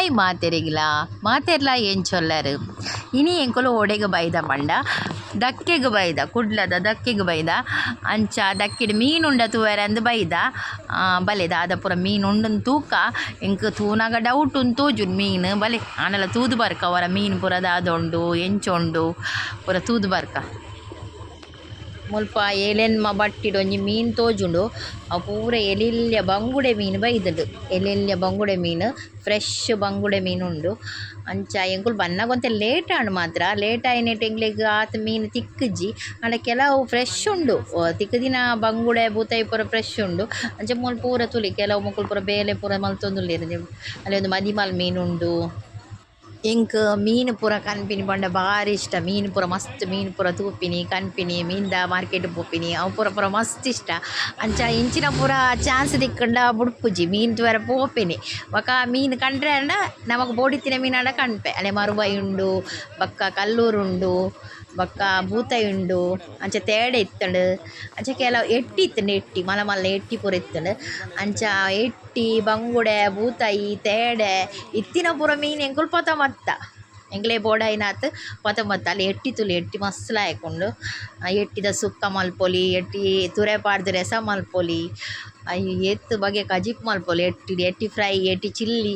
Hi ಮಾತೆರೆಗಿಲ ಮಾತೆರ್ಲ ಏನು ಚೊಲ್ಲರು ಇನಿ ಎಂಕೊಲು ಒಡೆಗೆ ಬೈದ ಪಂಡ ದಕ್ಕೆಗೆ ಬೈದ ಕುಡ್ಲದ ದಕ್ಕೆಗೆ ಬೈದ ಅಂಚ ದಕ್ಕೆಡ್ ಮೀನುಂಡ ತೂವರೆ ಅಂದು ಬೈದ ಬಲೆ ದಾದ ಪೂರ ಮೀನು ಉಂಡನ್ ತೂಕ ಎಂಕ್ ತೂನಾಗ ಡೌಟ್ ಉಂಟು ತೋಜುನ್ ಮೀನು ಬಲೆ ಆನಲ ತೂದು ಬರ್ಕ ಅವರ ಮೀನು ಪೂರ ದಾದೊಂಡು ಎಂಚೊಂಡು ಪೂರ ತೂದು ಬರ್ಕ ಮುಲ್ಪ ಎಲೆನ್ಮ ಬಟ್ಟಿಡು ಒಂಜಿ ಮೀನು ತೋಜುಂಡು ಅವು ಪೂರ ಎಲೆಲ್ಯ ಬಂಗುಡೆ ಮೀನು ಬೈದುಂಡು ಎಲೆಲ್ಯ ಬಂಗುಡೆ ಮೀನು ಫ್ರೆಶ್ ಬಂಗುಡೆ ಮೀನು ಉಂಡು ಅಂಚ ಎಂಕುಲು ಬನ್ನಗೊಂತೆ ಲೇಟ್ ಆಂಡು ಮಾತ್ರ ಲೇಟ್ ಆಯ್ನೆಟ್ ಎಂಗ್ಲೆಗ್ ಆತ ಮೀನು ತಿಕ್ಕುಜಿ ಆಂಡ ಕೆಲವು ಫ್ರೆಶ್ ಉಂಡು ತಿಕ್ಕದಿನ ಬಂಗುಡೆ ಬೂತಾಯಿ ಪೂರ ಫ್ರೆಶ್ ಉಂಡು ಅಂಚ ಮೂಲು ಪೂರ ತುಲಿ ಕೆಲವು ಮುಕ್ಕುಲು ಪೂರ ಬೇಲೆ ಪೂರ ಮಲ್ತೊಂದುಲ್ಲೆರ್ ಅಲ್ಲಿ ಒಂದು ಮದಿಮಲ್ ಮೀನು ಉಂಡು ಎಂಕ್ ಮೀನು ಪೂರ ಕನ್ಪಿನಿ ಪಂಡ ಭಾರಿ ಇಷ್ಟ ಮೀನು ಪೂರ ಮಸ್ತ್ ಮೀನು ಪೂರ ತೂಪಿನಿ ಕನ್ಪಿನಿ ಮೀನ್ದ ಮಾರ್ಕೆಟ್ ಪೋಪಿನಿ ಅವು ಪೂರ ಮಸ್ತ್ ಇಷ್ಟ ಅಂಚ ಇಂಚಿನ ಪೂರ ಚಾನ್ಸ್ ತಿಕ್ಕಂಡ ಬುಡ್ಪುಜಿ ಮೀನು ತೂವರೆ ಪೋಪಿನಿ ಬೊಕ ಮೀನು ಕಂಡ್ರೆ ಅಂಡ ನಮಕ್ ಬೋಡಿತ್ತಿನ ಮೀನಾಂಡ ಕಣ್ಪೆ ಅಲೆ ಮರುಬೈ ಉಂಡು ಬಕ್ಕ ಕಲ್ಲೂರು ಉಂಡು ಬಕ್ಕ ಬೂತಾಯಿ ಉಂಡು ಅಂಚ ತೇಡೆ ಇತ್ತಂಡು ಅಂಚ ಕೆಲವು ಎಟ್ಟಿ ಇತ್ತಂಡು ಎಟ್ಟಿ ಮಲ್ಲ ಮಲ್ಲ ಎಟ್ಟಿ ಪೂರ ಇತ್ತಂಡು ಅಂಚ ಎಟ್ಟಿ ಬಂಗುಡೆ ಬೂತಾಯಿ ತೇಡೆ ಇತ್ತಿನ ಪೂರ ಮೀನು ಎಂಕುಲು ಪೊತ ಮತ್ತ ಎಂಗ್ಲೇ ಬೋಡಾಯಿನಾತ್ ಪೊತ ಮತ್ತ ಅಲ್ಲಿ ಎಟ್ಟಿ ತುಲಿ ಎಟ್ಟಿ ಮಸ್ತ್ ಲಾಯ್ಕೊಂಡು ಎಟ್ಟಿದ ಸುಕ್ಕ ಮಲ್ಪೊಲಿ ಎಟ್ಟಿ ತುರೆ ಪಾಡ್ದು ರಸ ಮಲ್ಪೊಲಿ ಎತ್ತು ಬಗೆ ಕಜಿಪ್ ಮಲ್ಪೊಲಿ ಎಟ್ಟಿ ಫ್ರೈ ಎಟ್ಟಿ ಚಿಲ್ಲಿ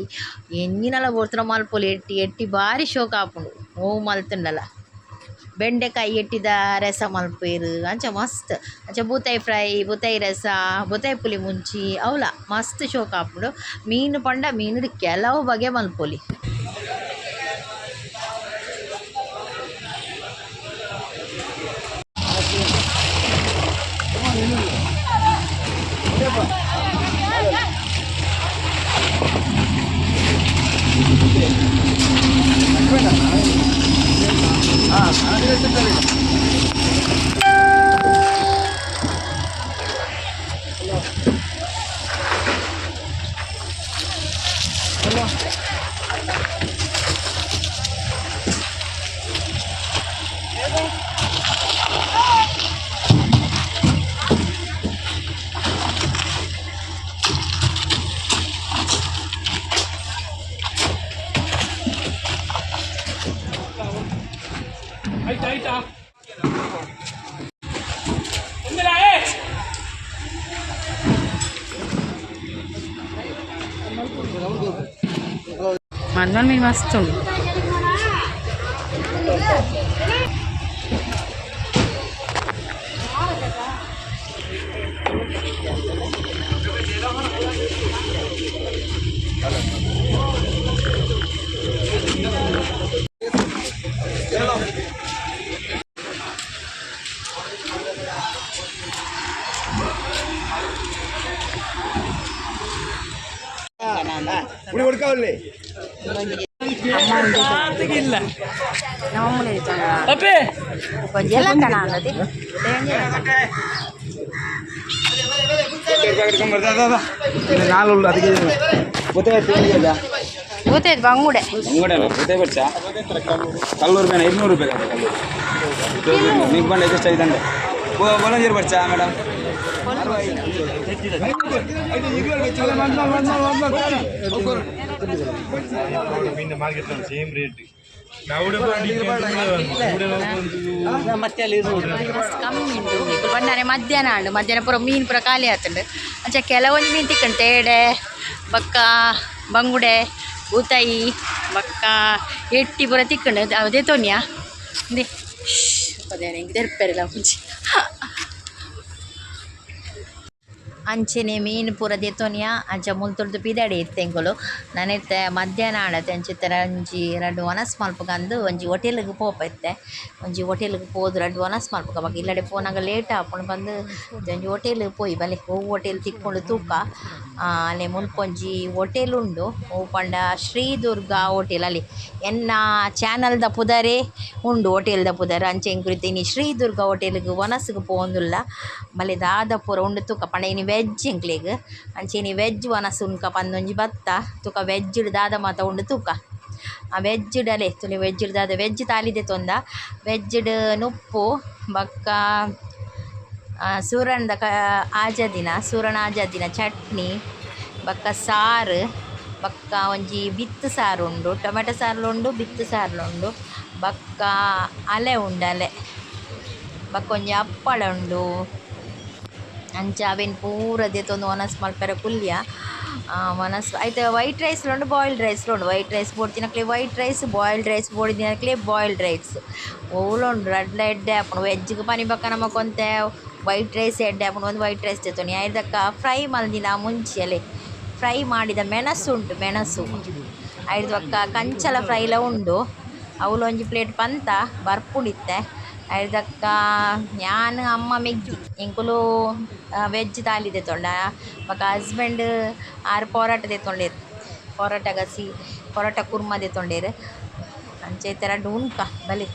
ಎಂಜಿನಲ ಬೋರ್ತನ ಮಲ್ಪೊಲಿ ಎಟ್ಟಿ ಭಾರಿ ಶೋಕ ಆಪುಂಡು ಓ ಮಲ್ತುಂಡಲ ಬೆಂಡೆಕಾಯಿ ಎಟ್ಟಿದ ರಸ ಮಲ್ಪೇರು ಅಂಚ ಮಸ್ತ್ ಅಂಚ ಬೂತಾಯಿ ಫ್ರೈ ಬೂತಾಯಿ ರಸ ಬೂತಾಯಿ ಪುಲಿ ಮುಂಚಿ ಅವಲ ಮಸ್ತ್ ಶೋಕ ಆಪುಂಡು ಮೀನು ಪಂಡ ಮೀನುಡು ಕೆಲವು ಬಗೆ ಮಲ್ಪೊಲಿ ಮದ್ಮಲ್ ಮೀನು ಮಸ್ತ್ ಉಂಡು ಬಂಗುಡೆ ಕಲ್ಲೂರು ಬೇಡ 200 ರೂಪಾಯಿ ನಿಮ್ಗೆ ಬಂದು ಎಷ್ಟು ಐದಂಡೆ ಬೊಲಂಜೀರು ಬರ್ಚಾ ಮೇಡಮ್ ಸೇಮ್ ರೇಟ್ ಬಂಡಾನೆ ಮಧ್ಯಾಹ್ನ ಪೂರ ಮೀನು ಪೂರ ಖಾಲಿ ಆತಂಡು ಅಂಚ ಕೆಲವೊಂದು ಮೀನು ತಿಕ್ಕಂಡು ತೇಡೆ ಬಕ್ಕ ಬಂಗುಡೆ ಬೂತಾಯಿ ಬಕ್ಕ ಎಟ್ಟಿ ಪೂರ ತಿಕ್ಕಂಡು ಅದೇ ತೋನಿಯಾ ದೇ ಅದೇ ಹಿಂಗೆ ತೆರ್ಪೆರಲ್ಲ ಮುಂಚೆ ಅಂಚೆನೆ ಮೀನು ಪೂರ ದೆತೊನಿಯ ಅಂಚ ಮುಲ್ತೊಡ್ದು ಪಿದಾಡಿ ಇತ್ತೆಂಕೊಲು ನನೆತ್ತೆ ಮಧ್ಯಾಹ್ನ ಆಡತ್ತೆ ಅಂಚಿತ್ತರ ಒಂಜಿ 2 ವನಸ್ ಮಲ್ಪಗಂದು ಒಂಜಿ ಹೋಟೆಲ್ಗೆ ಪೋಪೆತ್ತೆ ಒಂಜಿ ಹೋಟೆಲ್ಗೆ ಪೋದು 2 ವನಸ್ ಮಲ್ಪಗ ಬಕ್ಕ ಇಲ್ಲಡೆ ಪೋನಾಗ ಲೇಟ್ ಆಪುಂಡು ಬಂದು ಒಂಜಿ ಹೋಟೆಲ್ಗೆ ಪೋಯಿ ಬಲೆ ಓ ಹೋಟೆಲ್ ತಿಕ್ಕೊಂಡು ತೂಕ ಅಲ್ಲೇ ಮುಲ್ಪೊಂಜಿ ಹೋಟೆಲ್ ಉಂಡು ಓ ಪಂಡ ಶ್ರೀ ದುರ್ಗಾ ಹೋಟೆಲ್ ಅಲ್ಲಿ ಎನ್ನ ಚಾನಲ್ದ ಪುದರೇ ಉಂಡು ಹೋಟೆಲ್ದ ಪುದರ್ ಅಂಚೆ ಎಂಕುರಿತೀನಿ ಶ್ರೀ ದುರ್ಗಾ ಹೋಟೆಲ್ಗೆ ವನಸ್ಗೆ ಪೋಂದುಲ್ಲ ಬಲೆ ದಾದ ಪೂರ ಉಂಡು ತೂಕ ಪಂಡ ಇನಿ ವೆಜ್ ಎಂಕ್ಲೆಗ್ ಅಂಚೆನಿ ವೆಜ್ ವನಸ್ ಉನ್ಕ ಪಂದೊಂಜಿ ಬತ್ತ ತುಕ ವೆಜ್ ದಾದ ಮಾತ ಉಂಡು ತೂಕ ಆ ವೆಜ್ ಡಲೆ ತುಲಿ ವೆಜ್ ದಾದ ವೆಜ್ ತಾಲಿದೆ ತೊಂದ ವೆಜ್ ನುಪ್ಪು ಬಕ್ಕ ಸೂರಣ ಆಜ ದಿನ ಚಟ್ನಿ ಬಕ್ಕ ಸಾರು ಬಕ್ಕ ಒಂಜಿ ಬಿತ್ತು ಸಾರು ಉಂಡು, ಟೊಮೆಟೊ ಸಾರ್ಲುಂಡು, ಬಿತ್ತು ಸಾರ್ಲುಂಡು, ಬಕ್ಕ ಅಲೆ ಉಂಡು, ಅಲೆ ಬಕ್ಕ ಒಂಜಿ ಅಪ್ಪಳ ಉಂಡು. ಅಂಚ ಅವೆನ್ ಪೂರ ದೆತೊಂದು ಒನಸ್ ಮಲ್ಪೆರೆ ಕುಲ್ಯ ಒನಸ್ ಐತೆ. ವೈಟ್ ರೈಸ್ಲುಂಡು, ಬಾಯ್ಲ್ಡ್ ರೈಸ್ಲುಂಡು. ವೈಟ್ ರೈಸ್ ಬೋಡ್ತಿನಕ್ಲೆ ವೈಟ್ ರೈಸ್, ಬಾಯ್ಲ್ಡ್ ರೈಸ್ ಬೋಡಿದಿನಕ್ಲೆ ಬಾಯ್ಲ್ಡ್ ರೈಸ್ ಓಲುಂಡು. ರಡ್ಲ ಎಡ್ಡೆ ಆಪುಂಡು. ವೆಜ್ಜಿಗೆ ಪನಿ ಬಕ್ಕ ನಮಕೊಂತೆ ವೈಟ್ ರೈಸ್ ಎಡ್ಡೆ ಆಪುಂಡು. ಒಂದು ವೈಟ್ ರೈಸ್ ತೆತ್ತೊನಿ. ಐದಕ್ಕ ಫ್ರೈ ಮಲ್ದಿನ ಮುಂಚೆಲೆ ಫ್ರೈ ಮಾಡಿದ ಮೆಣಸು ಉಂಟು, ಮೆಣಸು ಐದು ಬಕ್ಕ ಕಂಚಲ ಫ್ರೈಲ ಉಂಡು. ಅವಳು ಒಂಜಿ ಪ್ಲೇಟ್ ಪಂತ ಬರ್ಪುಡಿತ್ತೆ. ಐದಕ್ಕ ನಾನು ಅಮ್ಮ ಮೆಗ್ಗಿ ಎಂಕುಲು ವೆಜ್ ತಾಲಿ ತೆತ್ತೊಂಡ. ಬಕ್ಕ ಹಸ್ಬೆಂಡ್ ಆರು ಪೊರಾಟ ತೆತ್ತೊಂಡೇರು. ಪೊರಾಟ ಗಸಿ ಪೊರಾಟ ಕುರ್ಮ ತೆತ್ತೊಂಡೇರು. ಅಂಚೆ ಈ ಥರ ಉಂಟ ಬಲಿ.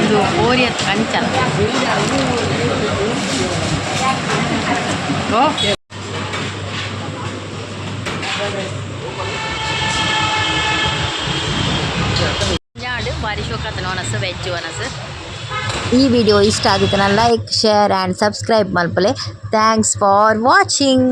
ಇದು ಓರಿಯತ್ ಕಂಚಲ. ಬಾರಿ ಶೋಕತನ ಒನಸ್ ವೆಜ್ ಒನಸ್. ಈ ವಿಡಿಯೋ ಇಷ್ಟ ಆಗಿತ್ತನ ಲೈಕ್, ಶೇರ್ ಆ್ಯಂಡ್ ಸಬ್ಸ್ಕ್ರೈಬ್ ಮಲ್ಪಲೆ. Thanks for watching.